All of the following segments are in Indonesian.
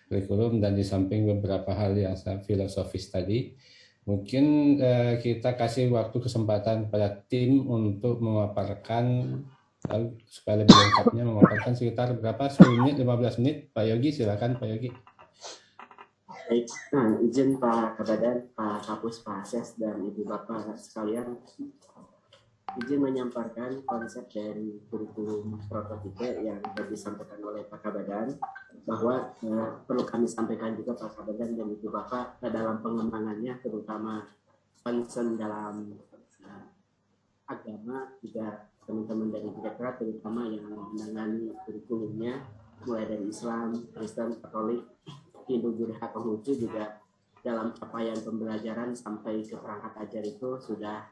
kurikulum dan di samping beberapa hal yang filosofis tadi, mungkin kita kasih waktu kesempatan pada tim untuk memaparkan supaya lebih lengkapnya memaparkan sekitar berapa 10 menit 15 menit. Pak Yogi, silakan Pak Yogi. Baik, izin Pak Kabadan, Pak Kapus, Pak Ses, dan Ibu Bapak sekalian, izin menyampaikan konsep dari kurikulum prototipe yang tadi disampaikan oleh Pak Kabadan, bahwa perlu kami sampaikan juga Pak Kabadan dan Ibu Bapak dalam pengembangannya, terutama concern dalam agama, juga teman-teman dari Direktorat terutama yang menangani kurikulumnya, mulai dari Islam, Kristen, Katolik, Hindu, Buddha, Konghucu, juga dalam capaian pembelajaran sampai ke perangkat ajar itu sudah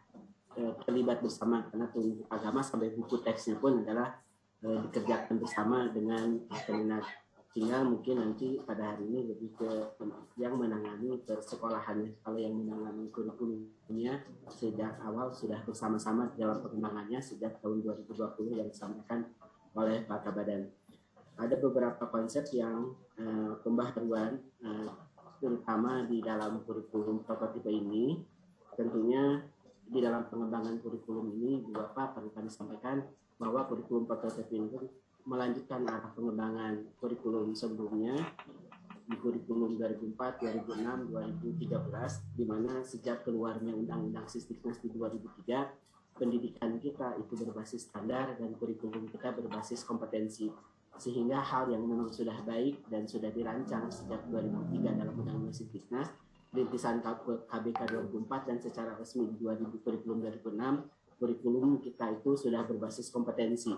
terlibat bersama, karena agama sampai buku teksnya pun adalah dikerjakan bersama dengan peminat. Tinggal mungkin nanti pada hari ini lebih ke yang menangani persekolahannya. Kalau yang menangani kurikulumnya sejak awal sudah bersama-sama dalam perkembangannya sejak tahun 2020 yang disampaikan oleh Pak Kabadan. Ada beberapa konsep yang pembaharuan terutama di dalam kurikulum prototipe ini. Tentunya di dalam pengembangan kurikulum ini Bapak perlu kami sampaikan bahwa kurikulum prototipe ini melanjutkan arah pengembangan kurikulum sebelumnya di kurikulum 2004, 2006, 2013, di mana sejak keluarnya Undang-Undang Sisdiknas di 2003, pendidikan kita itu berbasis standar dan kurikulum kita berbasis kompetensi. Sehingga hal yang memang sudah baik dan sudah dirancang sejak 2003 dalam Undang-Undang Sisdiknas, rintisan KBK 2004 dan secara resmi di kurikulum 2006, kurikulum kita itu sudah berbasis kompetensi,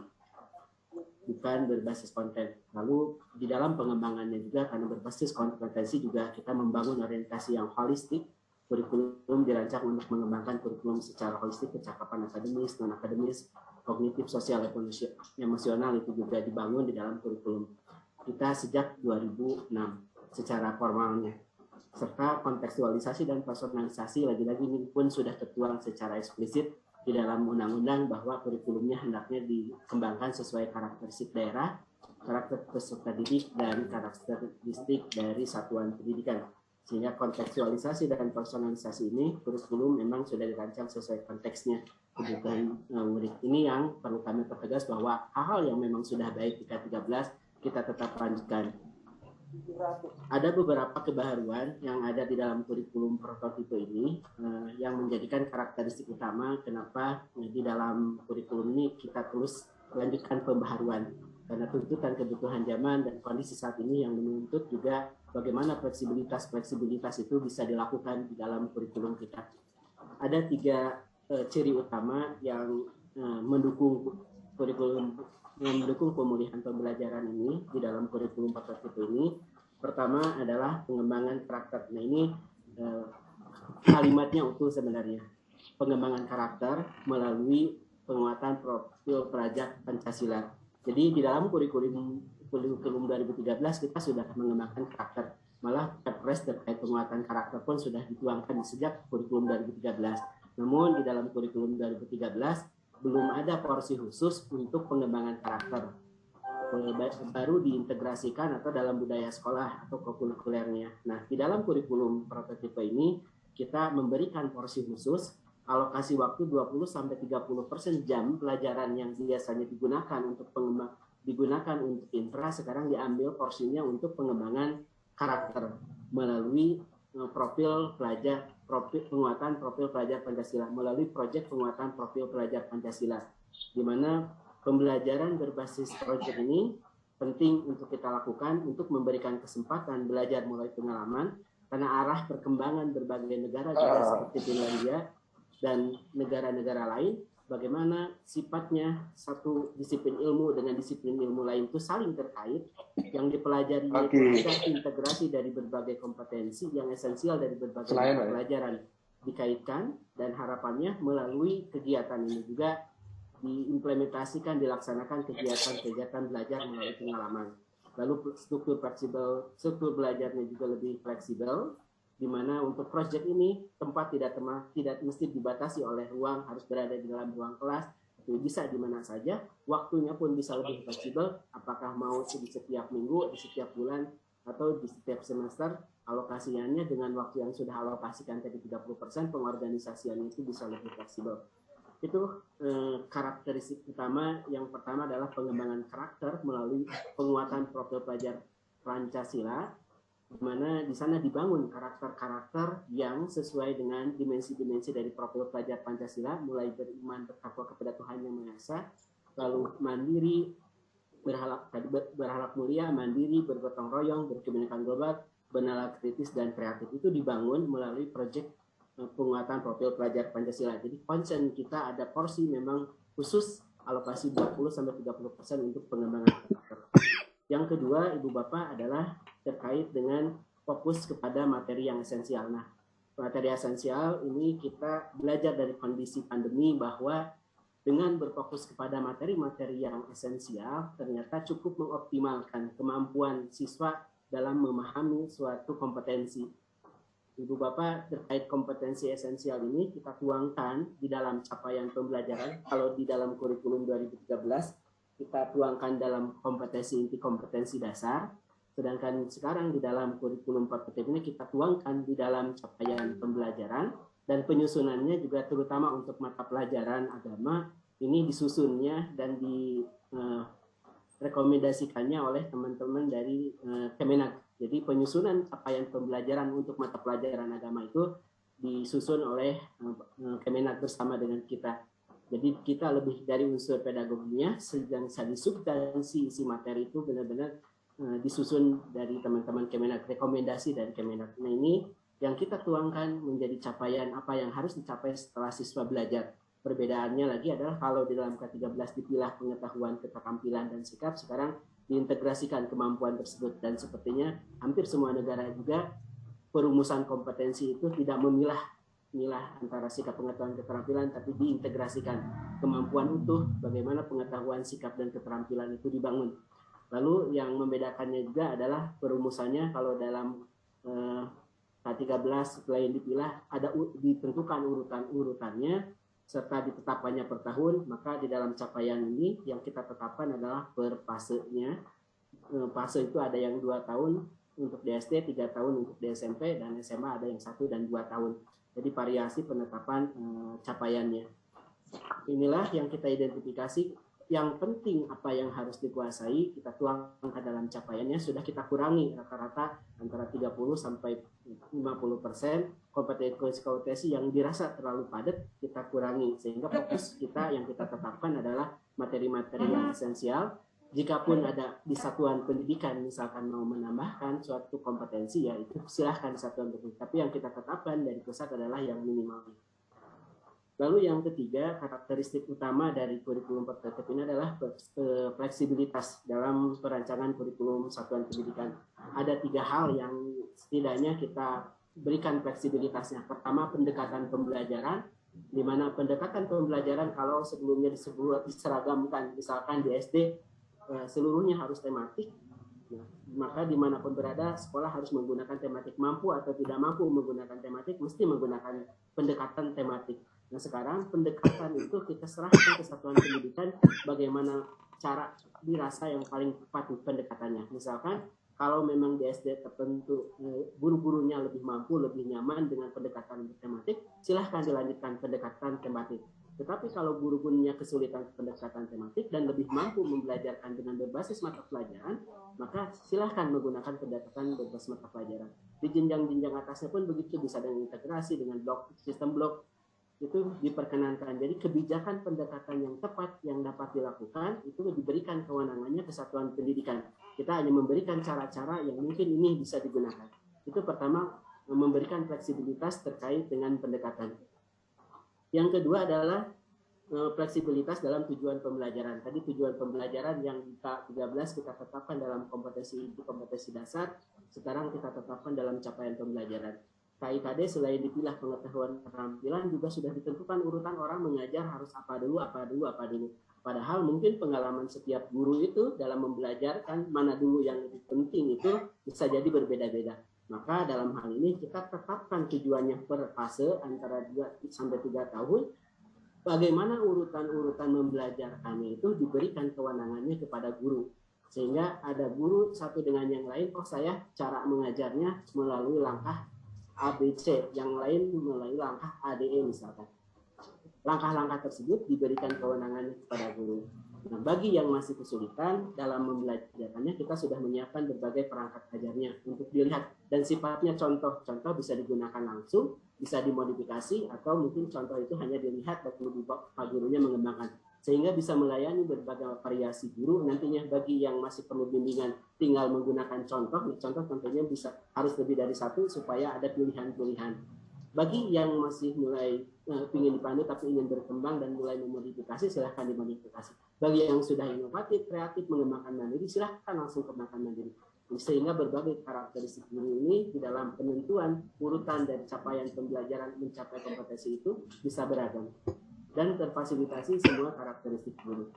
bukan berbasis konten. Lalu di dalam pengembangannya juga karena berbasis kompetensi juga kita membangun orientasi yang holistik. Kurikulum dirancang untuk mengembangkan kurikulum secara holistik, kecakapan akademis, non akademis, kognitif, sosial, emosional itu juga dibangun di dalam kurikulum kita sejak 2006 secara formalnya. Serta kontekstualisasi dan personalisasi lagi-lagi ini pun sudah tertuang secara eksplisit di dalam undang-undang bahwa kurikulumnya hendaknya dikembangkan sesuai karakteristik daerah, karakter peserta didik, dan karakteristik dari satuan pendidikan. Sehingga kontekstualisasi dan personalisasi ini kurikulum memang sudah dirancang sesuai konteksnya. Kebutuhan murid ini yang perlu kami pertegas bahwa hal-hal yang memang sudah baik di K13 kita tetap lanjutkan. Ada beberapa kebaharuan yang ada di dalam kurikulum prototipe ini yang menjadikan karakteristik utama kenapa di dalam kurikulum ini kita terus melanjutkan pembaharuan, karena tuntutan kebutuhan zaman dan kondisi saat ini yang menuntut juga bagaimana fleksibilitas itu bisa dilakukan di dalam kurikulum kita. Ada 3 ciri utama yang mendukung kurikulum, mendukung pemulihan pembelajaran ini di dalam kurikulum prototipe ini. Pertama adalah pengembangan karakter. Nah ini kalimatnya utuh sebenarnya. Pengembangan karakter melalui penguatan profil pelajar Pancasila. Jadi di dalam kurikulum 2013 kita sudah mengembangkan karakter. Malah Kepres terkait penguatan karakter pun sudah dituangkan sejak kurikulum 2013. Namun di dalam kurikulum 2013 belum ada porsi khusus untuk pengembangan karakter. Baru diintegrasikan atau dalam budaya sekolah atau kokurikulernya. Nah, di dalam kurikulum prototipe ini kita memberikan porsi khusus, alokasi waktu 20-30% jam pelajaran yang biasanya digunakan untuk infra, sekarang diambil porsinya untuk pengembangan karakter melalui penguatan profil pelajar Pancasila, melalui proyek penguatan profil pelajar Pancasila, di mana pembelajaran berbasis proyek ini penting untuk kita lakukan untuk memberikan kesempatan belajar mulai pengalaman, karena arah perkembangan berbagai negara juga seperti Finlandia dan negara-negara lain, bagaimana sifatnya satu disiplin ilmu dengan disiplin ilmu lain itu saling terkait, yang dipelajari itu ada integrasi dari berbagai kompetensi yang esensial dari berbagai pelajaran dikaitkan, dan harapannya melalui kegiatan ini juga diimplementasikan, dilaksanakan kegiatan-kegiatan belajar melalui pengalaman. Lalu struktur belajarnya juga lebih fleksibel, di mana untuk proyek ini tempat tidak mesti dibatasi oleh ruang, harus berada di dalam ruang kelas, itu bisa di mana saja, waktunya pun bisa lebih fleksibel, apakah mau di setiap minggu, di setiap bulan, atau di setiap semester alokasiannya dengan waktu yang sudah alokasikan tadi 30%, pengorganisasiannya itu bisa lebih fleksibel. Itu karakteristik utama. Yang pertama adalah pengembangan karakter melalui penguatan profil pelajar Pancasila, di mana di sana dibangun karakter-karakter yang sesuai dengan dimensi-dimensi dari profil pelajar Pancasila, mulai beriman, bertakwa kepada Tuhan Yang Maha Esa, lalu mandiri, berhalap mulia, mandiri, bergotong royong, berkebinekaan global, bernalar kritis, dan kreatif. Itu dibangun melalui proyek penguatan profil pelajar Pancasila. Jadi concern kita ada porsi memang khusus alokasi 20-30% untuk pengembangan karakter. Yang kedua, Ibu Bapak, adalah terkait dengan fokus kepada materi yang esensial. Nah, materi esensial ini kita belajar dari kondisi pandemi bahwa dengan berfokus kepada materi-materi yang esensial, ternyata cukup mengoptimalkan kemampuan siswa dalam memahami suatu kompetensi. Ibu Bapak, terkait kompetensi esensial ini kita tuangkan di dalam capaian pembelajaran. Kalau di dalam kurikulum 2013, kita tuangkan dalam kompetensi inti kompetensi dasar, sedangkan sekarang di dalam kurikulum 4 ini kita tuangkan di dalam capaian pembelajaran, dan penyusunannya juga terutama untuk mata pelajaran agama ini disusunnya dan direkomendasikannya oleh teman-teman dari Kemenak. Jadi penyusunan capaian pembelajaran untuk mata pelajaran agama itu disusun oleh Kemenak bersama dengan kita. Jadi kita lebih dari unsur pedagoginya, sedang substansi isi materi itu benar-benar disusun dari teman-teman Kemenak, rekomendasi dari Kemenak. Nah, ini yang kita tuangkan menjadi capaian apa yang harus dicapai setelah siswa belajar. Perbedaannya lagi adalah kalau di dalam K13 dipilah pengetahuan, keterampilan, dan sikap, sekarang diintegrasikan kemampuan tersebut. Dan sepertinya hampir semua negara juga perumusan kompetensi itu tidak memilah antara sikap, pengetahuan, keterampilan, tapi diintegrasikan kemampuan utuh, bagaimana pengetahuan, sikap, dan keterampilan itu dibangun. Lalu yang membedakannya juga adalah perumusannya. Kalau dalam K13 selain dipilah ada ditentukan urutannya serta ditetapkannya per tahun, maka di dalam capaian ini yang kita tetapkan adalah per fasenya. Fase itu ada yang 2 tahun untuk DSD, 3 tahun untuk di SMP, dan SMA ada yang 1 dan 2 tahun. Jadi variasi penetapan capaiannya. Inilah yang kita identifikasi. Yang penting apa yang harus dikuasai, kita tuangkan dalam capaiannya. Sudah kita kurangi rata-rata antara 30 sampai 50% kompetensi yang dirasa terlalu padat, kita kurangi. Sehingga fokus kita yang kita tetapkan adalah materi-materi yang esensial. Jikapun ada di satuan pendidikan misalkan mau menambahkan suatu kompetensi, ya itu silahkan di satuan pendidikan. Tapi yang kita tetapkan dari pusat adalah yang minimal. Lalu yang ketiga, karakteristik utama dari kurikulum tertib ini adalah fleksibilitas dalam perancangan kurikulum satuan pendidikan. Ada 3 hal yang setidaknya kita berikan fleksibilitasnya. Pertama, pendekatan pembelajaran, di mana pendekatan pembelajaran kalau sebelumnya diseragamkan, misalkan di SD seluruhnya harus tematik, maka dimanapun berada sekolah harus menggunakan tematik. Mampu atau tidak mampu menggunakan tematik, mesti menggunakan pendekatan tematik. Nah, sekarang pendekatan itu kita serahkan ke satuan pendidikan bagaimana cara dirasa yang paling tepat pendekatannya. Misalkan kalau memang di SD tertentu guru-gurunya lebih mampu, lebih nyaman dengan pendekatan tematik, silahkan dilanjutkan pendekatan tematik. Tetapi kalau guru-gurunya kesulitan pendekatan tematik dan lebih mampu membelajarkan dengan berbasis mata pelajaran, maka silahkan menggunakan pendekatan berbasis mata pelajaran. Di jenjang-jenjang atasnya pun begitu, bisa dengan integrasi dengan blok, sistem blok, itu diperkenankan. Jadi kebijakan pendekatan yang tepat yang dapat dilakukan itu diberikan kewenangannya ke satuan pendidikan. Kita hanya memberikan cara-cara yang mungkin ini bisa digunakan. Itu pertama, memberikan fleksibilitas terkait dengan pendekatan. Yang kedua adalah fleksibilitas dalam tujuan pembelajaran. Tadi tujuan pembelajaran yang K13 kita tetapkan dalam kompetensi dasar, sekarang kita tetapkan dalam capaian pembelajaran. KIKD selain dipilah pengetahuan keterampilan juga sudah ditentukan urutan orang mengajar harus apa dulu. Padahal mungkin pengalaman setiap guru itu dalam membelajarkan mana dulu yang lebih penting itu bisa jadi berbeda-beda. Maka dalam hal ini kita tetapkan tujuannya per fase antara 2 sampai 3 tahun. Bagaimana urutan-urutan membelajarkannya itu diberikan kewenangannya kepada guru. Sehingga ada guru satu dengan yang lain, saya cara mengajarnya melalui langkah ABC, yang lain melalui langkah ADE misalkan. Langkah-langkah tersebut diberikan kewenangan kepada guru. Nah, bagi yang masih kesulitan dalam membelajarkannya, kita sudah menyiapkan berbagai perangkat ajarnya untuk dilihat, dan sifatnya contoh bisa digunakan langsung, bisa dimodifikasi, atau mungkin contoh itu hanya dilihat dan Pak gurunya mengembangkan, sehingga bisa melayani berbagai variasi guru. Nantinya bagi yang masih perlu bimbingan tinggal menggunakan contoh tentunya bisa harus lebih dari satu supaya ada pilihan-pilihan. Bagi yang masih mulai ingin dipandu tapi ingin berkembang dan mulai memodifikasi, silahkan dimodifikasi. Bagi yang sudah inovatif, kreatif, mengembangkan mandiri, silahkan langsung kembangkan mandiri. Sehingga berbagai karakteristik guru ini di dalam penentuan urutan dari capaian pembelajaran mencapai kompetensi itu bisa beragam dan terfasilitasi semua karakteristik guru.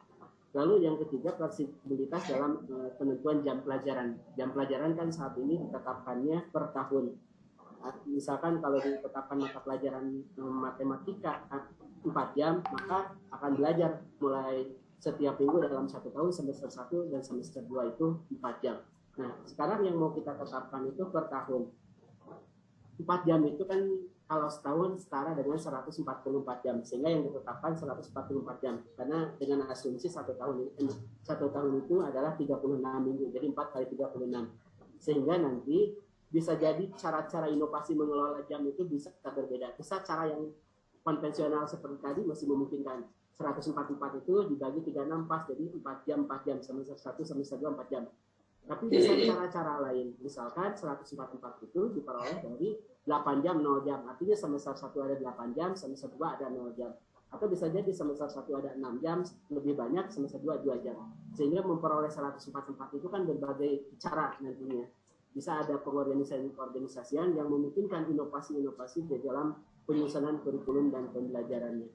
Lalu yang ketiga, fleksibilitas dalam penentuan jam pelajaran. Jam pelajaran kan saat ini ditetapkannya per tahun. Misalkan kalau ditetapkan mata pelajaran matematika 4 jam, maka akan belajar mulai setiap minggu dalam 1 tahun, semester 1 dan semester 2 itu 4 jam. Nah, sekarang yang mau kita tetapkan itu per tahun. 4 jam itu kan kalau setahun setara dengan 144 jam, sehingga yang ditetapkan 144 jam, karena dengan asumsi 1 tahun itu adalah 36 minggu, jadi 4 kali 36, sehingga nanti bisa jadi cara-cara inovasi mengelola jam itu bisa berbeda. Bisa cara yang konvensional seperti tadi masih memungkinkan. 144 itu dibagi 36 pas, jadi 4 jam, semester 1, semester 2, 4 jam. Tapi bisa cara-cara lain. Misalkan 144 itu diperoleh dari 8 jam, 0 jam. Artinya semester 1 ada 8 jam, semester 2 ada 0 jam. Atau bisa jadi semester 1 ada 6 jam, lebih banyak, semester 2 2 jam. Sehingga memperoleh 144 itu kan berbagai cara nantinya. Bisa ada pengorganisasian yang memungkinkan inovasi-inovasi di dalam penyusunan kurikulum dan pembelajarannya.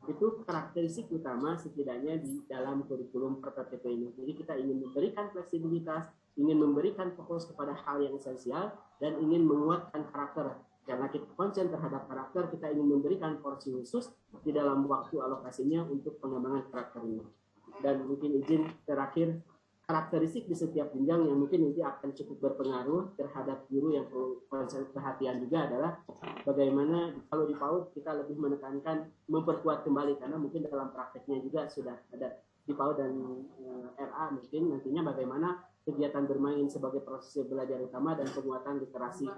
Itu karakteristik utama setidaknya di dalam kurikulum PTTP ini. Jadi kita ingin memberikan fleksibilitas, ingin memberikan fokus kepada hal yang esensial, dan ingin menguatkan karakter. Karena kita konsen terhadap karakter, kita ingin memberikan porsi khusus di dalam waktu alokasinya untuk pengembangan karakter ini. Dan mungkin izin terakhir, karakteristik di setiap jenjang yang mungkin nanti akan cukup berpengaruh terhadap guru yang perlu konsen perhatian juga adalah bagaimana kalau di PAUD kita lebih menekankan memperkuat kembali, karena mungkin dalam prakteknya juga sudah ada di PAUD dan RA, mungkin nantinya bagaimana kegiatan bermain sebagai proses belajar utama dan penguatan literasi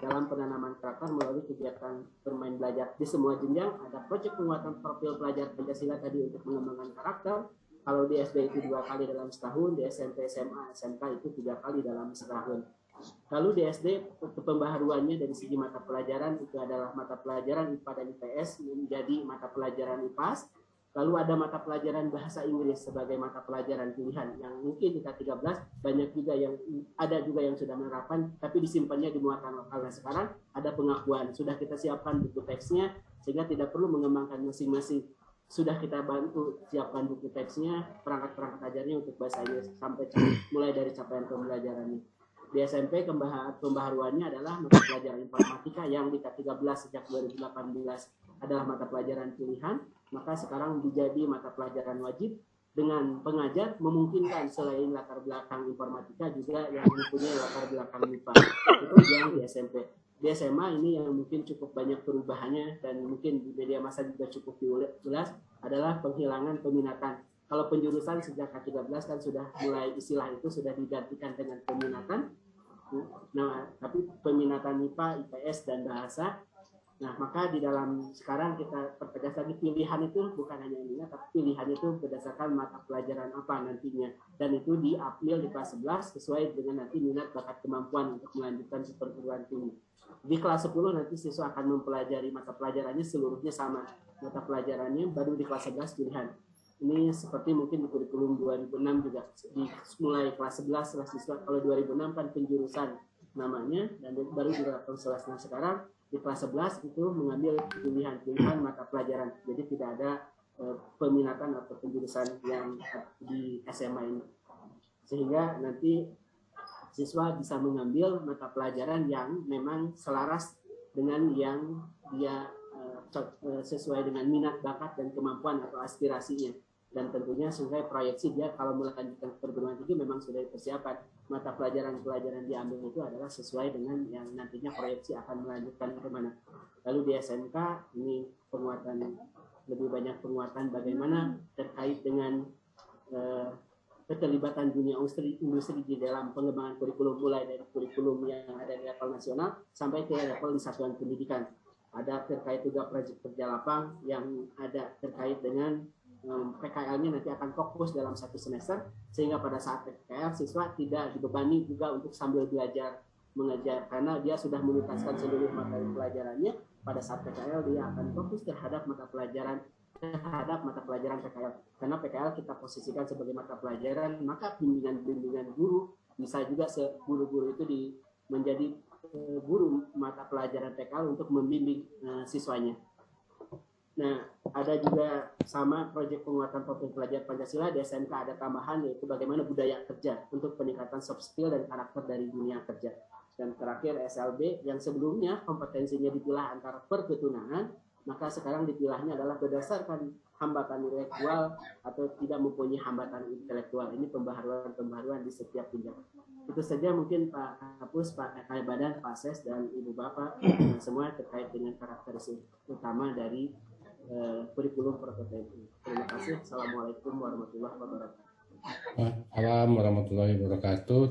dalam penanaman karakter melalui kegiatan bermain belajar. Di semua jenjang ada proyek penguatan profil pelajar Pancasila tadi untuk mengembangkan karakter. Kalau di SD itu 2 kali dalam setahun, di SMP, SMA, SMK itu 3 kali dalam setahun. Lalu di SD pembaharuannya dari segi mata pelajaran itu adalah mata pelajaran IPA dan IPS menjadi mata pelajaran IPAS. Lalu ada mata pelajaran bahasa Inggris sebagai mata pelajaran pilihan yang mungkin di K13 banyak juga yang ada juga yang sudah menerapkan, tapi disimpannya di muatan lokal. Nah, sekarang ada pengakuan, sudah kita siapkan buku teksnya sehingga tidak perlu mengembangkan masing-masing. Sudah kita bantu siapkan buku teksnya, perangkat-perangkat ajarnya untuk bahasa Inggris sampai mulai dari capaian pembelajarannya. Di SMP pembaharuannya adalah mata pelajaran informatika yang di K13 sejak 2018 adalah mata pelajaran pilihan, maka sekarang menjadi mata pelajaran wajib dengan pengajar memungkinkan selain latar belakang informatika juga yang mempunyai latar belakang MIPA. Itu yang di SMP. Di SMA ini yang mungkin cukup banyak perubahannya dan mungkin di media massa juga cukup jelas adalah penghilangan peminatan. Kalau penjurusan sejak K13 kan sudah mulai istilah itu sudah digantikan dengan peminatan. Nah, tapi peminatan MIPA, IPS dan bahasa. Nah, maka di dalam sekarang kita pertegas lagi pilihan itu bukan hanya minat, tapi pilihan itu berdasarkan mata pelajaran apa nantinya. Dan itu diambil di kelas 11 sesuai dengan nanti minat, bakat, kemampuan untuk melanjutkan ke perguruan tinggi. Di kelas 10 nanti siswa akan mempelajari mata pelajarannya seluruhnya sama. Mata pelajarannya baru di kelas 11 pilihan. Ini seperti mungkin di kurikulum 2006 juga. Mulai kelas 11 setelah siswa, kalau 2006 kan penjurusan namanya, dan baru di kelas 11. Nah, sekarang di kelas 11 itu mengambil pilihan-pilihan mata pelajaran. Jadi tidak ada peminatan atau penjurusan yang di SMA ini. Sehingga nanti siswa bisa mengambil mata pelajaran yang memang selaras dengan yang dia sesuai dengan minat, bakat, dan kemampuan atau aspirasinya. Dan tentunya sesuai proyeksi dia kalau melanjutkan perguruan tinggi memang sudah dipersiapkan. Mata pelajaran-pelajaran diambil itu adalah sesuai dengan yang nantinya proyeksi akan melanjutkan kemana. Lalu di SMK ini penguatan, lebih banyak penguatan bagaimana terkait dengan keterlibatan dunia industri di dalam pengembangan kurikulum, mulai dari kurikulum yang ada di level nasional sampai ke level di satuan pendidikan. Ada terkait juga proyek kerja lapang yang ada terkait dengan PKL-nya nanti akan fokus dalam satu semester, sehingga pada saat PKL siswa tidak dibebani juga untuk sambil belajar mengajar, karena dia sudah menuntaskan seluruh materi pelajarannya. Pada saat PKL dia akan fokus terhadap mata pelajaran PKL, karena PKL kita posisikan sebagai mata pelajaran, maka bimbingan guru bisa juga guru-guru itu menjadi guru mata pelajaran PKL untuk membimbing siswanya. Nah, ada juga sama proyek penguatan profil pelajar Pancasila di SMK, ada tambahan yaitu bagaimana budaya kerja untuk peningkatan soft skill dan karakter dari dunia kerja. Dan terakhir SLB yang sebelumnya kompetensinya dipilah antara perketunahan, maka sekarang dipilahnya adalah berdasarkan hambatan intelektual atau tidak mempunyai hambatan intelektual. Ini pembaharuan di setiap jenjang. Itu saja mungkin Pak Kapus, Pak Kakak Badan, Pak Ses, dan Ibu Bapak semua terkait dengan karakteristik utama dari kurikulum PTPI. Terima kasih. Assalamualaikum warahmatullahi wabarakatuh. Waalaikumsalam warahmatullahi wabarakatuh.